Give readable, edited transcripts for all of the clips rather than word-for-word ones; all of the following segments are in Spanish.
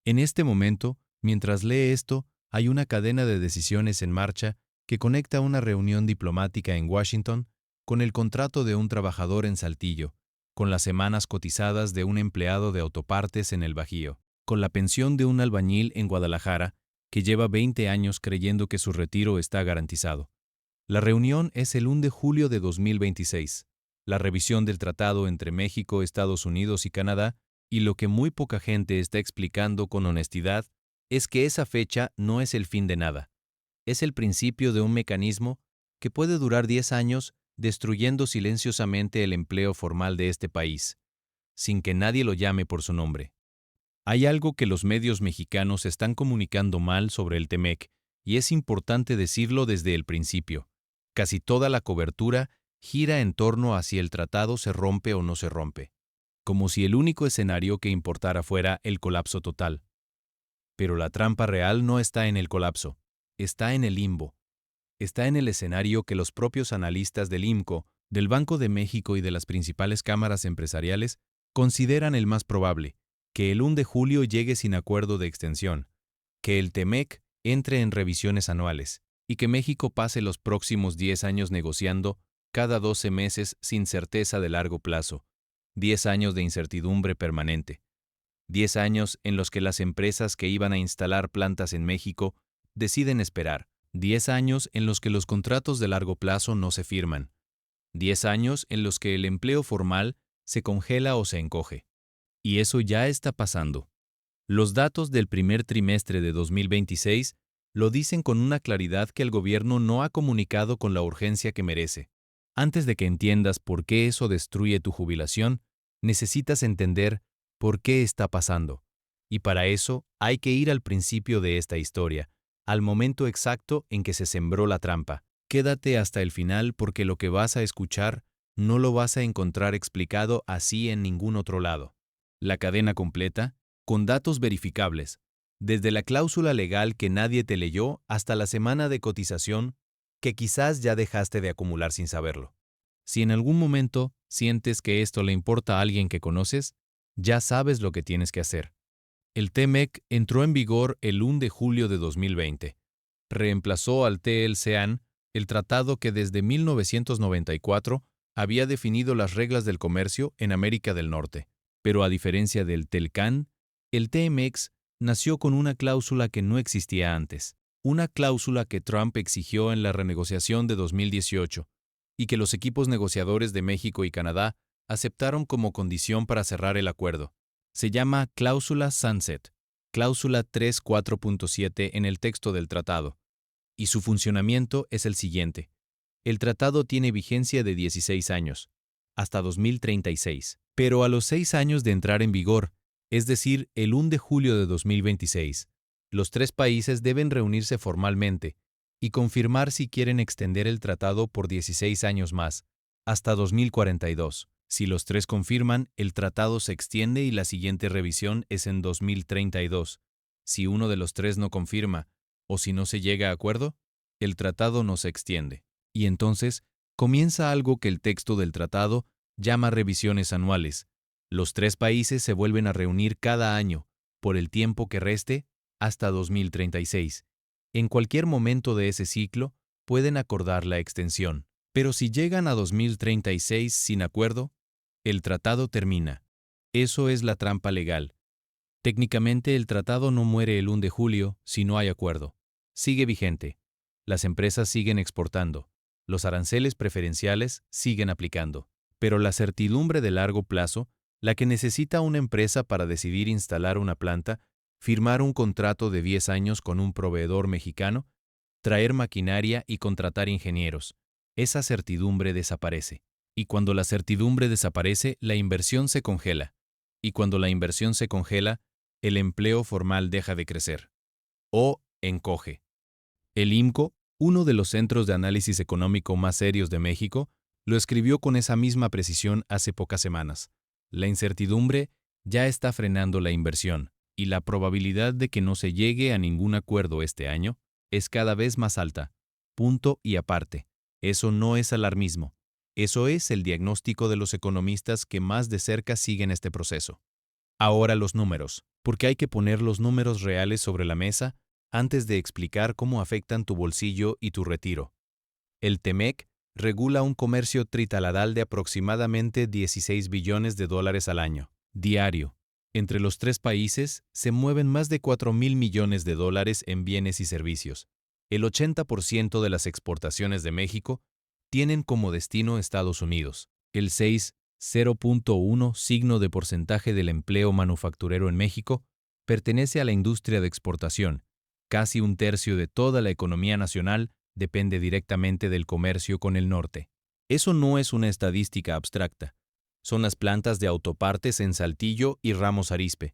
En este momento, mientras lee esto, hay una cadena de decisiones en marcha que conecta una reunión diplomática en Washington con el contrato de un trabajador en Saltillo, con las semanas cotizadas de un empleado de autopartes en el Bajío, con la pensión de un albañil en Guadalajara que lleva 20 años creyendo que su retiro está garantizado. La reunión es el 1 de julio de 2026, la revisión del tratado entre México, Estados Unidos y Canadá, y lo que muy poca gente está explicando con honestidad es que esa fecha no es el fin de nada. Es el principio de un mecanismo que puede durar 10 años destruyendo silenciosamente el empleo formal de este país, sin que nadie lo llame por su nombre. Hay algo que los medios mexicanos están comunicando mal sobre el TEMEC, y es importante decirlo desde el principio. Casi toda la cobertura gira en torno a si el tratado se rompe o no se rompe, como si el único escenario que importara fuera el colapso total. Pero la trampa real no está en el colapso, está en el limbo. Está en el escenario que los propios analistas del IMCO, del Banco de México y de las principales cámaras empresariales consideran el más probable, que el 1 de julio llegue sin acuerdo de extensión, que el TEMEC entre en revisiones anuales y que México pase los próximos 10 años negociando cada 12 meses sin certeza de largo plazo, 10 años de incertidumbre permanente, 10 años en los que las empresas que iban a instalar plantas en México deciden esperar, 10 años en los que los contratos de largo plazo no se firman, 10 años en los que el empleo formal se congela o se encoge. Y eso ya está pasando. Los datos del primer trimestre de 2026 lo dicen con una claridad que el gobierno no ha comunicado con la urgencia que merece. Antes de que entiendas por qué eso destruye tu jubilación, necesitas entender por qué está pasando. Y para eso hay que ir al principio de esta historia, al momento exacto en que se sembró la trampa. Quédate hasta el final porque lo que vas a escuchar no lo vas a encontrar explicado así en ningún otro lado. La cadena completa, con datos verificables, desde la cláusula legal que nadie te leyó hasta la semana de cotización que quizás ya dejaste de acumular sin saberlo. Si en algún momento sientes que esto le importa a alguien que conoces, ya sabes lo que tienes que hacer. El TEMEC entró en vigor el 1 de julio de 2020. Reemplazó al TLCAN, el tratado que desde 1994 había definido las reglas del comercio en América del Norte. Pero a diferencia del TELCAN, el TMX nació con una cláusula que no existía antes, una cláusula que Trump exigió en la renegociación de 2018 y que los equipos negociadores de México y Canadá aceptaron como condición para cerrar el acuerdo. Se llama cláusula Sunset, cláusula 3.4.7 en el texto del tratado, y su funcionamiento es el siguiente. El tratado tiene vigencia de 16 años, hasta 2036, pero a los 6 años de entrar en vigor, es decir, el 1 de julio de 2026, los 3 países deben reunirse formalmente y confirmar si quieren extender el tratado por 16 años más, hasta 2042. Si los 3 confirman, el tratado se extiende y la siguiente revisión es en 2032. Si uno de los 3 no confirma, o si no se llega a acuerdo, el tratado no se extiende. Y entonces comienza algo que el texto del tratado llama revisiones anuales. Los 3 países se vuelven a reunir cada año, por el tiempo que reste, hasta 2036. En cualquier momento de ese ciclo, pueden acordar la extensión. Pero si llegan a 2036 sin acuerdo, el tratado termina. Eso es la trampa legal. Técnicamente el tratado no muere el 1 de julio si no hay acuerdo. Sigue vigente. Las empresas siguen exportando. Los aranceles preferenciales siguen aplicando. Pero la certidumbre de largo plazo, la que necesita una empresa para decidir instalar una planta, firmar un contrato de 10 años con un proveedor mexicano, traer maquinaria y contratar ingenieros, esa certidumbre desaparece. Y cuando la certidumbre desaparece, la inversión se congela. Y cuando la inversión se congela, el empleo formal deja de crecer. O encoge. El IMCO, uno de los centros de análisis económico más serios de México, lo escribió con esa misma precisión hace pocas semanas. La incertidumbre ya está frenando la inversión, y la probabilidad de que no se llegue a ningún acuerdo este año es cada vez más alta. Punto y aparte. Eso no es alarmismo. Eso es el diagnóstico de los economistas que más de cerca siguen este proceso. Ahora los números. porque hay que poner los números reales sobre la mesa antes de explicar cómo afectan tu bolsillo y tu retiro. El TEMEC regula un comercio tritaladal de aproximadamente 16 billones de dólares al año, diario. Entre los tres países se mueven más de 4.000 millones de dólares en bienes y servicios. El 80% de las exportaciones de México tienen como destino Estados Unidos. El 6,0.1 signo de porcentaje del empleo manufacturero en México pertenece a la industria de exportación. Casi un tercio de toda la economía nacional depende directamente del comercio con el norte. Eso no es una estadística abstracta. Son las plantas de autopartes en Saltillo y Ramos Arizpe.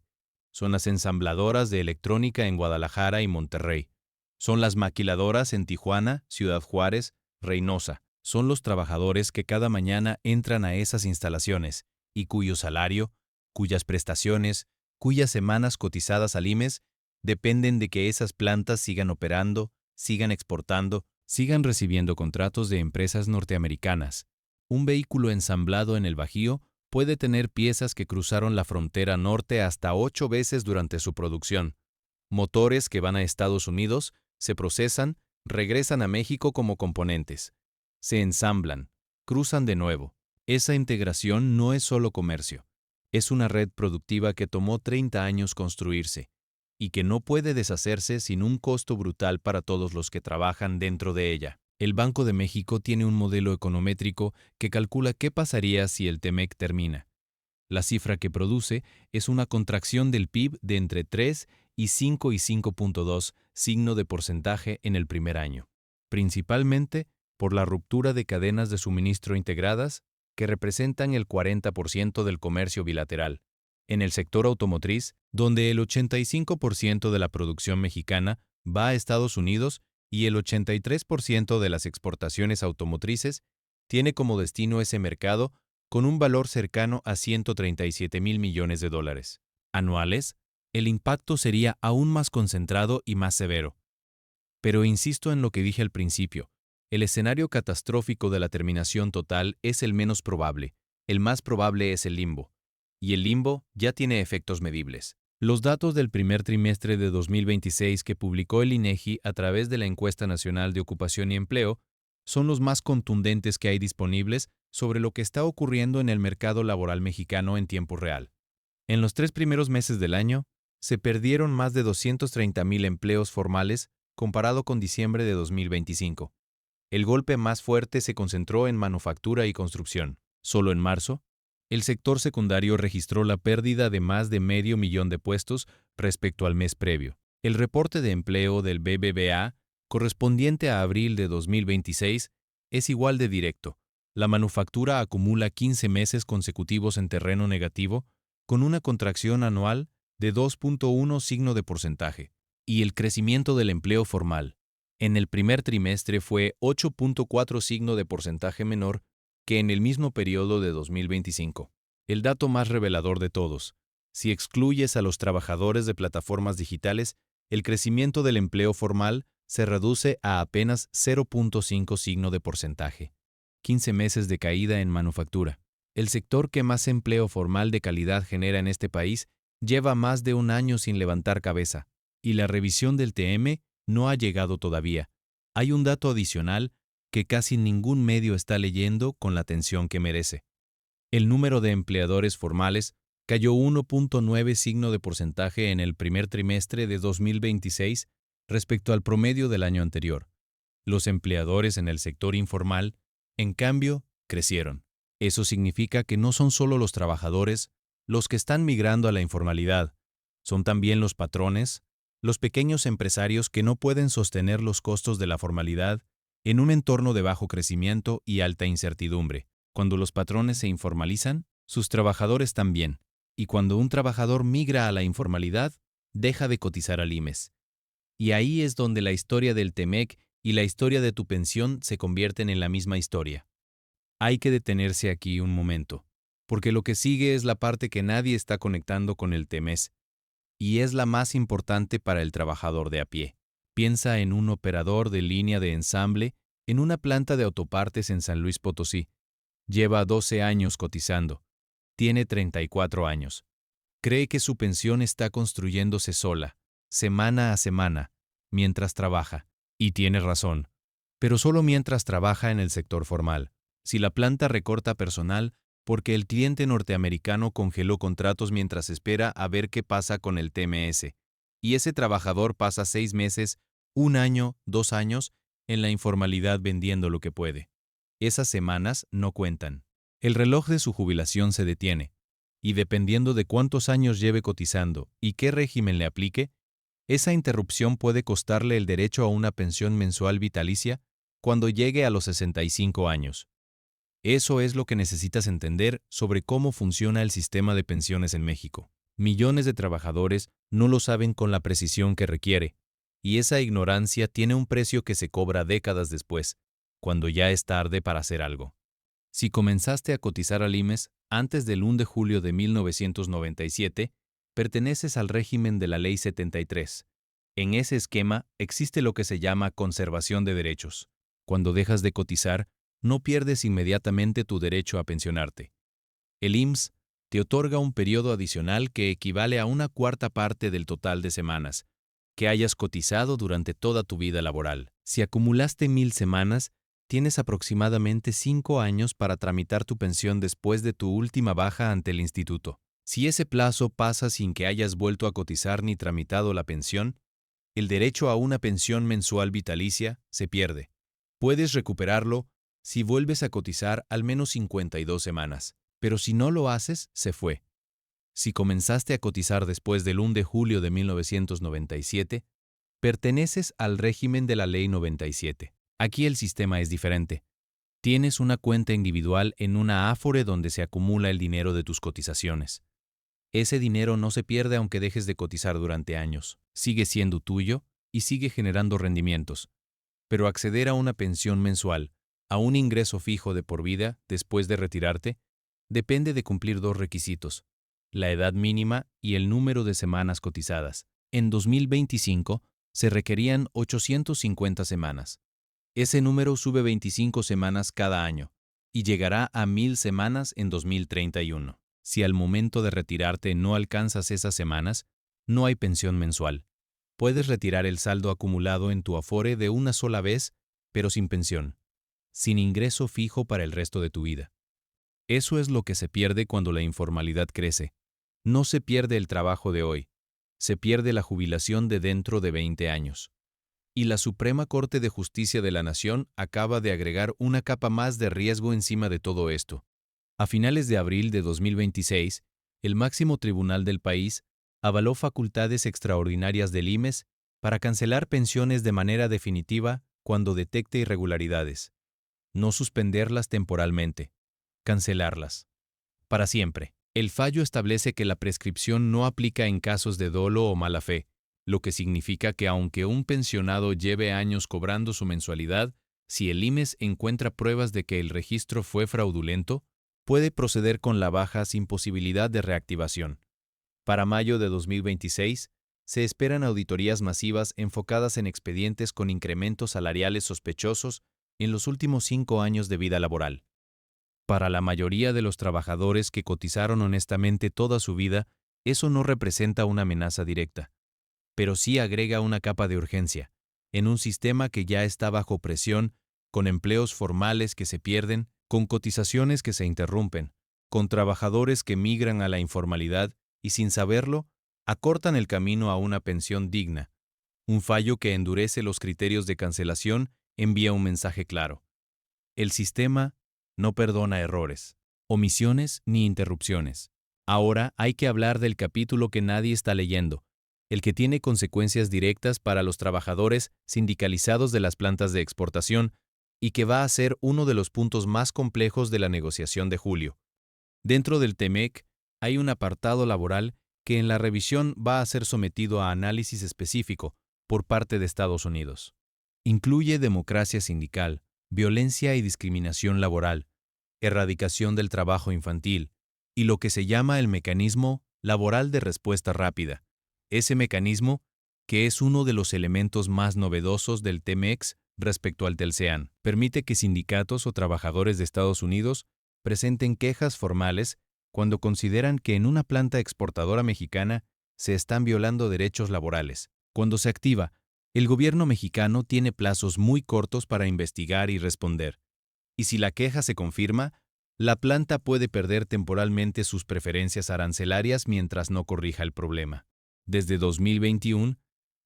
Son las ensambladoras de electrónica en Guadalajara y Monterrey. Son las maquiladoras en Tijuana, Ciudad Juárez, Reynosa. Son los trabajadores que cada mañana entran a esas instalaciones y cuyo salario, cuyas prestaciones, cuyas semanas cotizadas al IMES dependen de que esas plantas sigan operando, sigan exportando, sigan recibiendo contratos de empresas norteamericanas. Un vehículo ensamblado en el Bajío puede tener piezas que cruzaron la frontera norte hasta 8 veces durante su producción. Motores que van a Estados Unidos se procesan, regresan a México como componentes. Se ensamblan, cruzan de nuevo. Esa integración no es solo comercio. Es una red productiva que tomó 30 años construirse y que no puede deshacerse sin un costo brutal para todos los que trabajan dentro de ella. El Banco de México tiene un modelo econométrico que calcula qué pasaría si el TEMEC termina. La cifra que produce es una contracción del PIB de entre 3 y 5,2 signo de porcentaje en el primer año, principalmente por la ruptura de cadenas de suministro integradas que representan el 40% del comercio bilateral. En el sector automotriz, donde el 85% de la producción mexicana va a Estados Unidos y el 83% de las exportaciones automotrices tiene como destino ese mercado con un valor cercano a 137,000 millones de dólares anuales, el impacto sería aún más concentrado y más severo. Pero insisto en lo que dije al principio, el escenario catastrófico de la terminación total es el menos probable, el más probable es el limbo. Y el limbo ya tiene efectos medibles. Los datos del primer trimestre de 2026 que publicó el INEGI a través de la Encuesta Nacional de Ocupación y Empleo son los más contundentes que hay disponibles sobre lo que está ocurriendo en el mercado laboral mexicano en tiempo real. En los 3 primeros meses del año, se perdieron más de 230,000 empleos formales comparado con diciembre de 2025. El golpe más fuerte se concentró en manufactura y construcción. Solo en marzo, el sector secundario registró la pérdida de más de 500,000 de puestos respecto al mes previo. El reporte de empleo del BBVA, correspondiente a abril de 2026, es igual de directo. La manufactura acumula 15 meses consecutivos en terreno negativo, con una contracción anual de 2,1 signo de porcentaje. Y el crecimiento del empleo formal en el primer trimestre fue 8,4 signo de porcentaje menor que en el mismo periodo de 2025. El dato más revelador de todos. Si excluyes a los trabajadores de plataformas digitales, el crecimiento del empleo formal se reduce a apenas 0,5 signo de porcentaje. 15 meses de caída en manufactura. El sector que más empleo formal de calidad genera en este país lleva más de un año sin levantar cabeza, y la revisión del TM no ha llegado todavía. Hay un dato adicional que casi ningún medio está leyendo con la atención que merece. El número de empleadores formales cayó 1,9 signo de porcentaje en el primer trimestre de 2026 respecto al promedio del año anterior. Los empleadores en el sector informal, en cambio, crecieron. Eso significa que no son solo los trabajadores los que están migrando a la informalidad, son también los patrones, los pequeños empresarios que no pueden sostener los costos de la formalidad en un entorno de bajo crecimiento y alta incertidumbre. Cuando los patrones se informalizan, sus trabajadores también. Y cuando un trabajador migra a la informalidad, deja de cotizar al IMES. Y ahí es donde la historia del TEMEC y la historia de tu pensión se convierten en la misma historia. Hay que detenerse aquí un momento, porque lo que sigue es la parte que nadie está conectando con el TEMES, y es la más importante para el trabajador de a pie. Piensa en un operador de línea de ensamble en una planta de autopartes en San Luis Potosí. Lleva 12 años cotizando. Tiene 34 años. Cree que su pensión está construyéndose sola, semana a semana, mientras trabaja. Y tiene razón. Pero solo mientras trabaja en el sector formal. Si la planta recorta personal, porque el cliente norteamericano congeló contratos mientras espera a ver qué pasa con el TMS, y ese trabajador pasa 6 meses, 1 año, 2 años, en la informalidad vendiendo lo que puede. Esas semanas no cuentan. El reloj de su jubilación se detiene, y dependiendo de cuántos años lleve cotizando y qué régimen le aplique, esa interrupción puede costarle el derecho a una pensión mensual vitalicia cuando llegue a los 65 años. Eso es lo que necesitas entender sobre cómo funciona el sistema de pensiones en México. Millones de trabajadores no lo saben con la precisión que requiere, y esa ignorancia tiene un precio que se cobra décadas después, cuando ya es tarde para hacer algo. Si comenzaste a cotizar al IMSS antes del 1 de julio de 1997, perteneces al régimen de la Ley 73. En ese esquema existe lo que se llama conservación de derechos. Cuando dejas de cotizar, no pierdes inmediatamente tu derecho a pensionarte. El IMSS te otorga un periodo adicional que equivale a una cuarta parte del total de semanas que hayas cotizado durante toda tu vida laboral. Si acumulaste 1000 semanas, tienes aproximadamente 5 años para tramitar tu pensión después de tu última baja ante el instituto. Si ese plazo pasa sin que hayas vuelto a cotizar ni tramitado la pensión, el derecho a una pensión mensual vitalicia se pierde. Puedes recuperarlo si vuelves a cotizar al menos 52 semanas, pero si no lo haces, se fue. Si comenzaste a cotizar después del 1 de julio de 1997, perteneces al régimen de la Ley 97. Aquí el sistema es diferente. Tienes una cuenta individual en una Afore donde se acumula el dinero de tus cotizaciones. Ese dinero no se pierde aunque dejes de cotizar durante años. Sigue siendo tuyo y sigue generando rendimientos. Pero acceder a una pensión mensual, a un ingreso fijo de por vida después de retirarte, depende de cumplir 2 requisitos: la edad mínima y el número de semanas cotizadas. En 2025 se requerían 850 semanas. Ese número sube 25 semanas cada año y llegará a 1000 semanas en 2031. Si al momento de retirarte no alcanzas esas semanas, no hay pensión mensual. Puedes retirar el saldo acumulado en tu Afore de una sola vez, pero sin pensión, sin ingreso fijo para el resto de tu vida. Eso es lo que se pierde cuando la informalidad crece. No se pierde el trabajo de hoy, se pierde la jubilación de dentro de 20 años. Y la Suprema Corte de Justicia de la Nación acaba de agregar una capa más de riesgo encima de todo esto. A finales de abril de 2026, el máximo tribunal del país avaló facultades extraordinarias del IMSS para cancelar pensiones de manera definitiva cuando detecte irregularidades. No suspenderlas temporalmente, cancelarlas. Para siempre. El fallo establece que la prescripción no aplica en casos de dolo o mala fe, lo que significa que aunque un pensionado lleve años cobrando su mensualidad, si el IMSS encuentra pruebas de que el registro fue fraudulento, puede proceder con la baja sin posibilidad de reactivación. Para mayo de 2026, se esperan auditorías masivas enfocadas en expedientes con incrementos salariales sospechosos en los últimos 5 años de vida laboral. Para la mayoría de los trabajadores que cotizaron honestamente toda su vida, eso no representa una amenaza directa, pero sí agrega una capa de urgencia, en un sistema que ya está bajo presión, con empleos formales que se pierden, con cotizaciones que se interrumpen, con trabajadores que migran a la informalidad y, sin saberlo, acortan el camino a una pensión digna. Un fallo que endurece los criterios de cancelación envía un mensaje claro: el sistema no perdona errores, omisiones ni interrupciones. Ahora hay que hablar del capítulo que nadie está leyendo, el que tiene consecuencias directas para los trabajadores sindicalizados de las plantas de exportación y que va a ser uno de los puntos más complejos de la negociación de julio. Dentro del TEMEC hay un apartado laboral que en la revisión va a ser sometido a análisis específico por parte de Estados Unidos. Incluye democracia sindical, violencia y discriminación laboral, erradicación del trabajo infantil y lo que se llama el mecanismo laboral de respuesta rápida. Ese mecanismo, que es uno de los elementos más novedosos del TEMEX respecto al TELCEAN, permite que sindicatos o trabajadores de Estados Unidos presenten quejas formales cuando consideran que en una planta exportadora mexicana se están violando derechos laborales. Cuando se activa, el gobierno mexicano tiene plazos muy cortos para investigar y responder. Y si la queja se confirma, la planta puede perder temporalmente sus preferencias arancelarias mientras no corrija el problema. Desde 2021,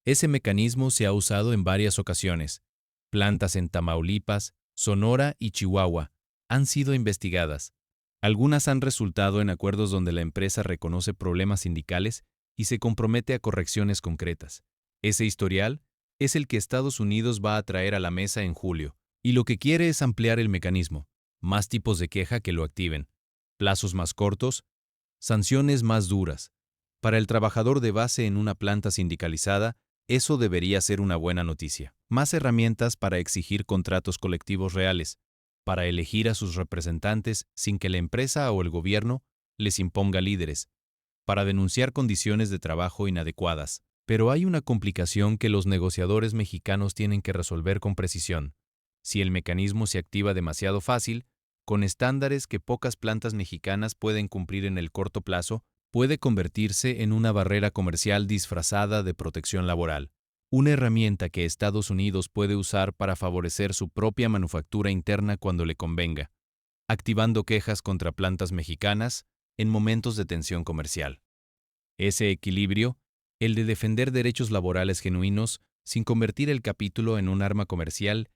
ese mecanismo se ha usado en varias ocasiones. Plantas en Tamaulipas, Sonora y Chihuahua han sido investigadas. Algunas han resultado en acuerdos donde la empresa reconoce problemas sindicales y se compromete a correcciones concretas. Ese historial es el que Estados Unidos va a traer a la mesa en julio, y lo que quiere es ampliar el mecanismo, más tipos de queja que lo activen, plazos más cortos, sanciones más duras. Para el trabajador de base en una planta sindicalizada, eso debería ser una buena noticia. Más herramientas para exigir contratos colectivos reales, para elegir a sus representantes sin que la empresa o el gobierno les imponga líderes, para denunciar condiciones de trabajo inadecuadas. Pero hay una complicación que los negociadores mexicanos tienen que resolver con precisión. Si el mecanismo se activa demasiado fácil, con estándares que pocas plantas mexicanas pueden cumplir en el corto plazo, puede convertirse en una barrera comercial disfrazada de protección laboral, una herramienta que Estados Unidos puede usar para favorecer su propia manufactura interna cuando le convenga, activando quejas contra plantas mexicanas en momentos de tensión comercial. Ese equilibrio, el de defender derechos laborales genuinos sin convertir el capítulo en un arma comercial,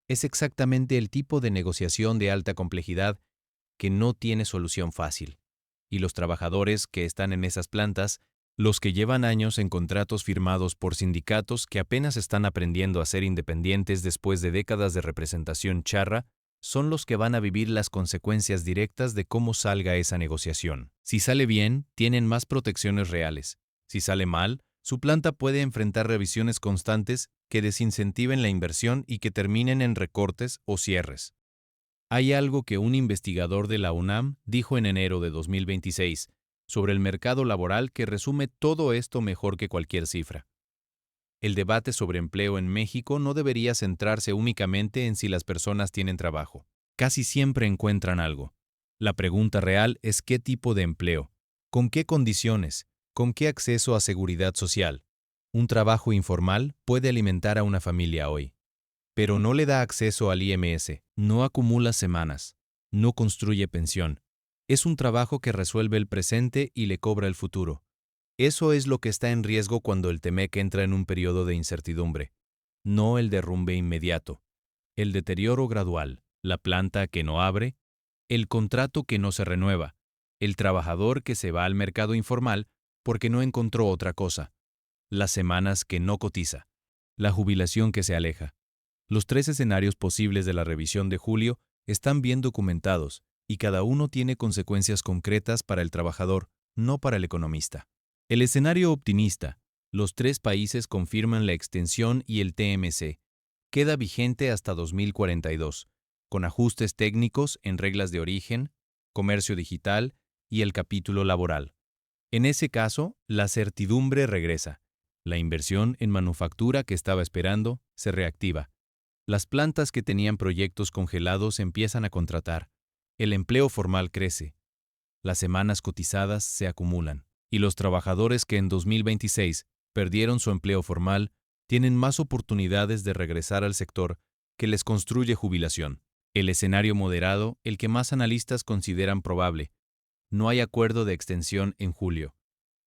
es exactamente el tipo de negociación de alta complejidad que no tiene solución fácil. Y los trabajadores que están en esas plantas, los que llevan años en contratos firmados por sindicatos que apenas están aprendiendo a ser independientes después de décadas de representación charra, son los que van a vivir las consecuencias directas de cómo salga esa negociación. Si sale bien, tienen más protecciones reales. Si sale mal, su planta puede enfrentar revisiones constantes que desincentiven la inversión y que terminen en recortes o cierres. Hay algo que un investigador de la UNAM dijo en enero de 2026 sobre el mercado laboral que resume todo esto mejor que cualquier cifra. El debate sobre empleo en México no debería centrarse únicamente en si las personas tienen trabajo. Casi siempre encuentran algo. La pregunta real es qué tipo de empleo, con qué condiciones, con qué acceso a seguridad social. Un trabajo informal puede alimentar a una familia hoy, pero no le da acceso al IMS, no acumula semanas, no construye pensión. Es un trabajo que resuelve el presente y le cobra el futuro. Eso es lo que está en riesgo cuando el TEMEC entra en un periodo de incertidumbre, no el derrumbe inmediato, el deterioro gradual, la planta que no abre, el contrato que no se renueva, el trabajador que se va al mercado informal porque no encontró otra cosa, las semanas que no cotiza, la jubilación que se aleja. Los 3 escenarios posibles de la revisión de julio están bien documentados y cada uno tiene consecuencias concretas para el trabajador, no para el economista. El escenario optimista, los 3 países confirman la extensión y el TMC queda vigente hasta 2042, con ajustes técnicos en reglas de origen, comercio digital y el capítulo laboral. En ese caso, la certidumbre regresa. La inversión en manufactura que estaba esperando se reactiva. Las plantas que tenían proyectos congelados empiezan a contratar. El empleo formal crece. Las semanas cotizadas se acumulan. Y los trabajadores que en 2026 perdieron su empleo formal tienen más oportunidades de regresar al sector que les construye jubilación. El escenario moderado, el que más analistas consideran probable. No hay acuerdo de extensión en julio.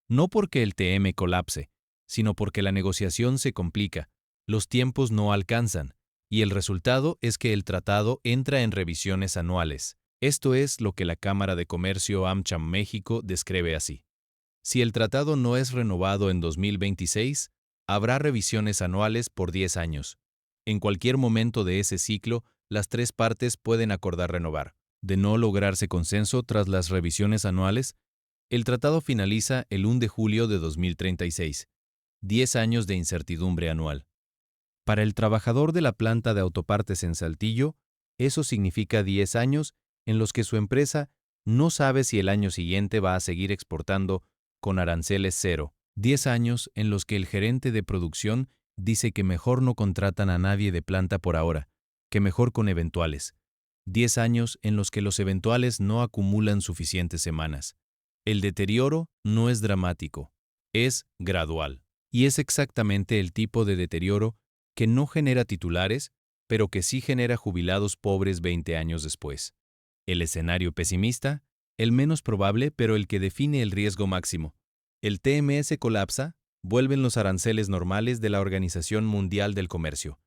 No porque el TM colapse, sino porque la negociación se complica, los tiempos no alcanzan, y el resultado es que el tratado entra en revisiones anuales. Esto es lo que la Cámara de Comercio AmCham México describe así. Si el tratado no es renovado en 2026, habrá revisiones anuales por 10 años. En cualquier momento de ese ciclo, las 3 partes pueden acordar renovar. De no lograrse consenso tras las revisiones anuales, el tratado finaliza el 1 de julio de 2036. 10 años de incertidumbre anual. Para el trabajador de la planta de autopartes en Saltillo, eso significa 10 años en los que su empresa no sabe si el año siguiente va a seguir exportando con aranceles cero. 10 años en los que el gerente de producción dice que mejor no contratan a nadie de planta por ahora, que mejor con eventuales. 10 años en los que los eventuales no acumulan suficientes semanas. El deterioro no es dramático, es gradual. Y es exactamente el tipo de deterioro que no genera titulares, pero que sí genera jubilados pobres 20 años después. El escenario pesimista, el menos probable, pero el que define el riesgo máximo. El TMS colapsa, vuelven los aranceles normales de la Organización Mundial del Comercio.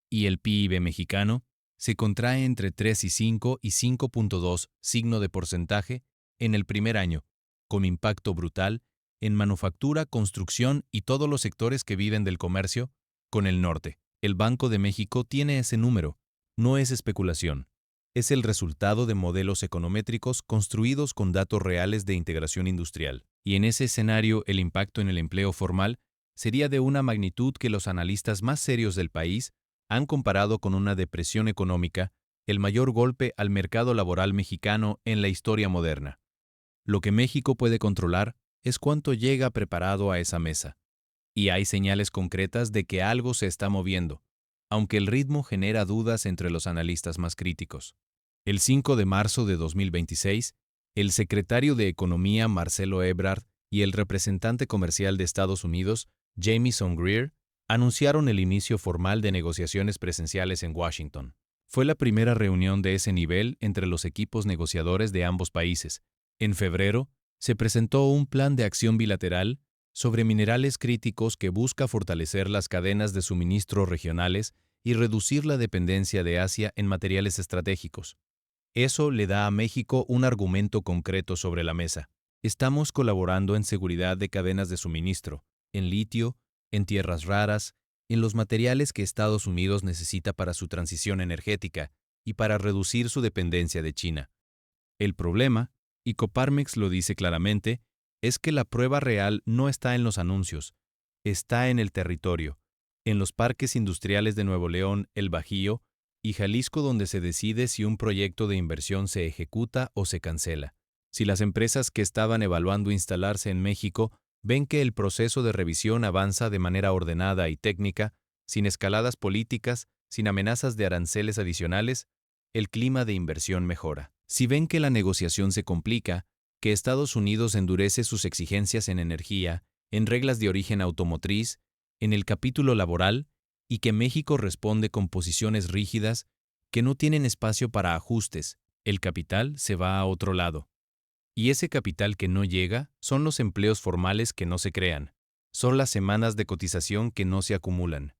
Y el PIB mexicano se contrae entre 3 y 5 y 5.2 signo de porcentaje en el primer año, con impacto brutal en manufactura, construcción y todos los sectores que viven del comercio con el norte. El Banco de México tiene ese número. No es especulación. Es el resultado de modelos econométricos construidos con datos reales de integración industrial. Y en ese escenario, el impacto en el empleo formal sería de una magnitud que los analistas más serios del país han comparado con una depresión económica, el mayor golpe al mercado laboral mexicano en la historia moderna. Lo que México puede controlar es cuánto llega preparado a esa mesa. Y hay señales concretas de que algo se está moviendo, aunque el ritmo genera dudas entre los analistas más críticos. El 5 de marzo de 2026, el secretario de Economía Marcelo Ebrard y el representante comercial de Estados Unidos, Jamieson Greer, anunciaron el inicio formal de negociaciones presenciales en Washington. Fue la primera reunión de ese nivel entre los equipos negociadores de ambos países. En febrero, se presentó un plan de acción bilateral sobre minerales críticos que busca fortalecer las cadenas de suministro regionales y reducir la dependencia de Asia en materiales estratégicos. Eso le da a México un argumento concreto sobre la mesa. Estamos colaborando en seguridad de cadenas de suministro, en litio, en tierras raras, en los materiales que Estados Unidos necesita para su transición energética y para reducir su dependencia de China. El problema, y Coparmex lo dice claramente, es que la prueba real no está en los anuncios, está en el territorio, en los parques industriales de Nuevo León, El Bajío y Jalisco, donde se decide si un proyecto de inversión se ejecuta o se cancela. Si las empresas que estaban evaluando instalarse en México ven que el proceso de revisión avanza de manera ordenada y técnica, sin escaladas políticas, sin amenazas de aranceles adicionales, el clima de inversión mejora. Si ven que la negociación se complica, que Estados Unidos endurece sus exigencias en energía, en reglas de origen automotriz, en el capítulo laboral, y que México responde con posiciones rígidas que no tienen espacio para ajustes, el capital se va a otro lado. Y ese capital que no llega son los empleos formales que no se crean, son las semanas de cotización que no se acumulan.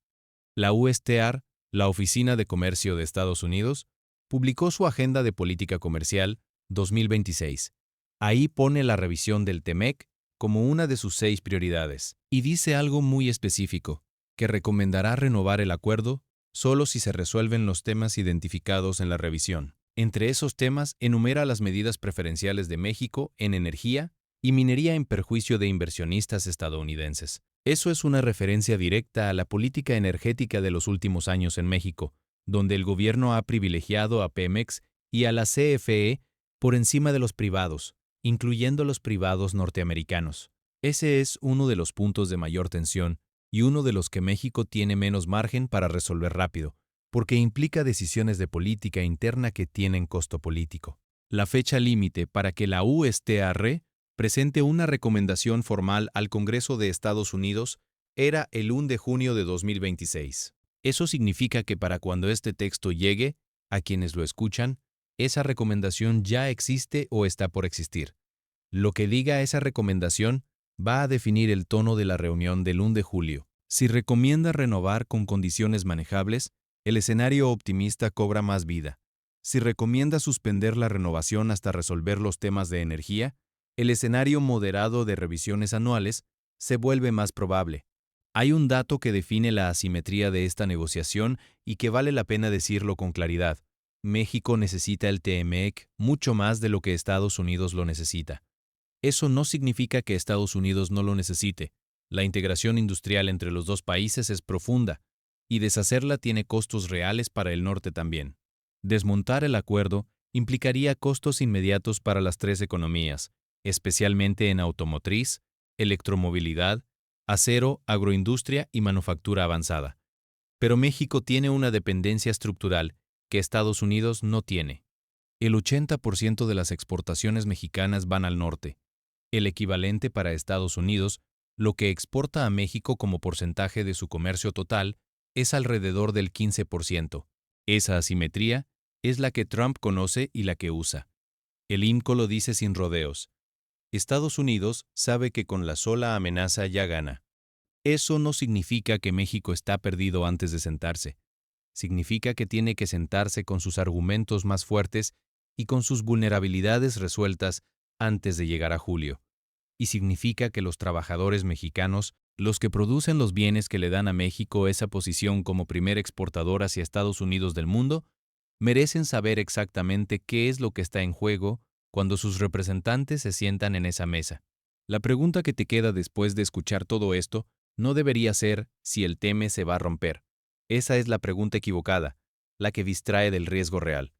La USTR, la Oficina de Comercio de Estados Unidos, publicó su Agenda de Política Comercial 2026. Ahí pone la revisión del TEMEC como una de sus 6 prioridades, y dice algo muy específico, que recomendará renovar el acuerdo solo si se resuelven los temas identificados en la revisión. Entre esos temas enumera las medidas preferenciales de México en energía y minería en perjuicio de inversionistas estadounidenses. Eso es una referencia directa a la política energética de los últimos años en México, donde el gobierno ha privilegiado a Pemex y a la CFE por encima de los privados, incluyendo los privados norteamericanos. Ese es uno de los puntos de mayor tensión y uno de los que México tiene menos margen para resolver rápido, porque implica decisiones de política interna que tienen costo político. La fecha límite para que la USTR presente una recomendación formal al Congreso de Estados Unidos era el 1 de junio de 2026. Eso significa que para cuando este texto llegue a quienes lo escuchan, esa recomendación ya existe o está por existir. Lo que diga esa recomendación va a definir el tono de la reunión del 1 de julio. Si recomienda renovar con condiciones manejables, el escenario optimista cobra más vida. Si recomienda suspender la renovación hasta resolver los temas de energía, el escenario moderado de revisiones anuales se vuelve más probable. Hay un dato que define la asimetría de esta negociación y que vale la pena decirlo con claridad. México necesita el TMEC mucho más de lo que Estados Unidos lo necesita. Eso no significa que Estados Unidos no lo necesite. La integración industrial entre los dos países es profunda, y deshacerla tiene costos reales para el norte también. Desmontar el acuerdo implicaría costos inmediatos para las 3 economías, especialmente en automotriz, electromovilidad, acero, agroindustria y manufactura avanzada. Pero México tiene una dependencia estructural que Estados Unidos no tiene. El 80% de las exportaciones mexicanas van al norte, el equivalente para Estados Unidos, lo que exporta a México como porcentaje de su comercio total, es alrededor del 15%. Esa asimetría es la que Trump conoce y la que usa. El IMCO lo dice sin rodeos. Estados Unidos sabe que con la sola amenaza ya gana. Eso no significa que México está perdido antes de sentarse. Significa que tiene que sentarse con sus argumentos más fuertes y con sus vulnerabilidades resueltas antes de llegar a julio. Y significa que los trabajadores mexicanos, los que producen los bienes que le dan a México esa posición como primer exportador hacia Estados Unidos del mundo, merecen saber exactamente qué es lo que está en juego cuando sus representantes se sientan en esa mesa. La pregunta que te queda después de escuchar todo esto no debería ser si el TEME se va a romper. Esa es la pregunta equivocada, la que distrae del riesgo real.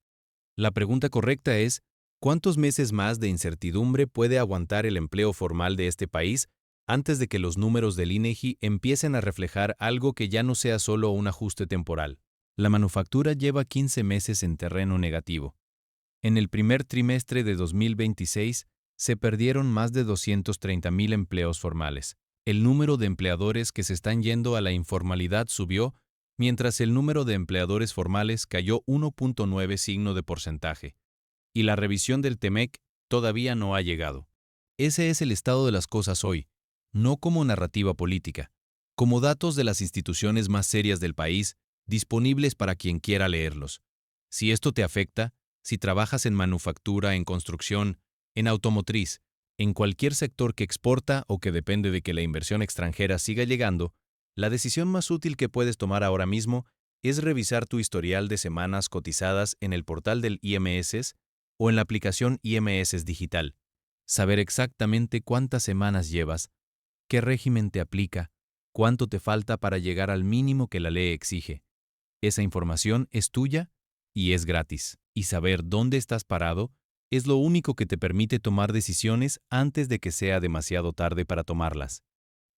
La pregunta correcta es, ¿cuántos meses más de incertidumbre puede aguantar el empleo formal de este país antes de que los números del INEGI empiecen a reflejar algo que ya no sea solo un ajuste temporal? La manufactura lleva 15 meses en terreno negativo. En el primer trimestre de 2026 se perdieron más de 230,000 empleos formales. El número de empleadores que se están yendo a la informalidad subió, mientras el número de empleadores formales cayó 1.9 signo de porcentaje. Y la revisión del TEMEC todavía no ha llegado. Ese es el estado de las cosas hoy, no como narrativa política, como datos de las instituciones más serias del país, disponibles para quien quiera leerlos. Si esto te afecta, si trabajas en manufactura, en construcción, en automotriz, en cualquier sector que exporta o que depende de que la inversión extranjera siga llegando, la decisión más útil que puedes tomar ahora mismo es revisar tu historial de semanas cotizadas en el portal del IMS o en la aplicación IMS Digital. Saber exactamente cuántas semanas llevas, qué régimen te aplica, cuánto te falta para llegar al mínimo que la ley exige. Esa información es tuya y es gratis. Y saber dónde estás parado es lo único que te permite tomar decisiones antes de que sea demasiado tarde para tomarlas.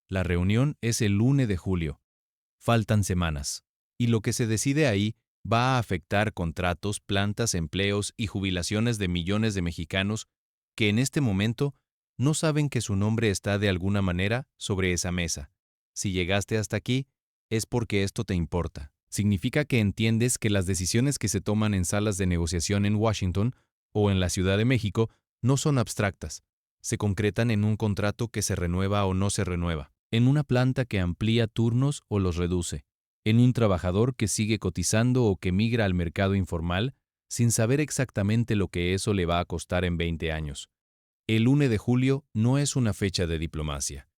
La reunión es el lunes de julio. Faltan semanas. Y lo que se decide ahí va a afectar contratos, plantas, empleos y jubilaciones de millones de mexicanos que en este momento no saben que su nombre está de alguna manera sobre esa mesa. Si llegaste hasta aquí, es porque esto te importa. Significa que entiendes que las decisiones que se toman en salas de negociación en Washington o en la Ciudad de México no son abstractas. Se concretan en un contrato que se renueva o no se renueva, en una planta que amplía turnos o los reduce, en un trabajador que sigue cotizando o que migra al mercado informal sin saber exactamente lo que eso le va a costar en 20 años. El 1 de julio no es una fecha de diplomacia.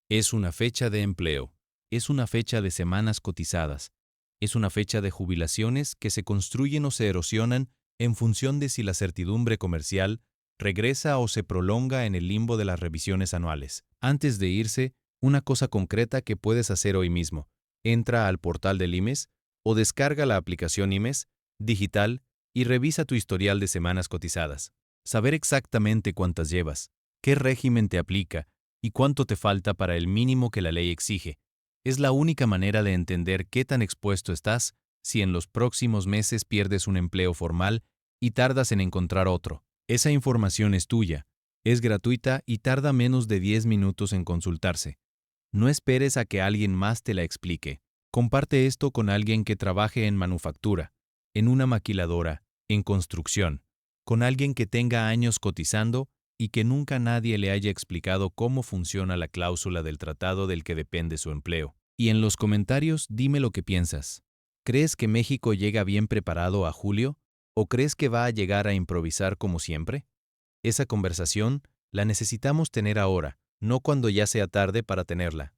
Es una fecha de empleo. Es una fecha de semanas cotizadas. Es una fecha de jubilaciones que se construyen o se erosionan en función de si la certidumbre comercial regresa o se prolonga en el limbo de las revisiones anuales. Antes de irse, una cosa concreta que puedes hacer hoy mismo. Entra al portal del IMES o descarga la aplicación IMES digital y revisa tu historial de semanas cotizadas. Saber exactamente cuántas llevas, qué régimen te aplica y cuánto te falta para el mínimo que la ley exige. Es la única manera de entender qué tan expuesto estás si en los próximos meses pierdes un empleo formal y tardas en encontrar otro. Esa información es tuya, es gratuita y tarda menos de 10 minutos en consultarse. No esperes a que alguien más te la explique. Comparte esto con alguien que trabaje en manufactura, en una maquiladora, en construcción, con alguien que tenga años cotizando y que nunca nadie le haya explicado cómo funciona la cláusula del tratado del que depende su empleo. Y en los comentarios dime lo que piensas. ¿Crees que México llega bien preparado a julio? ¿O crees que va a llegar a improvisar como siempre? Esa conversación la necesitamos tener ahora, no cuando ya sea tarde para tenerla.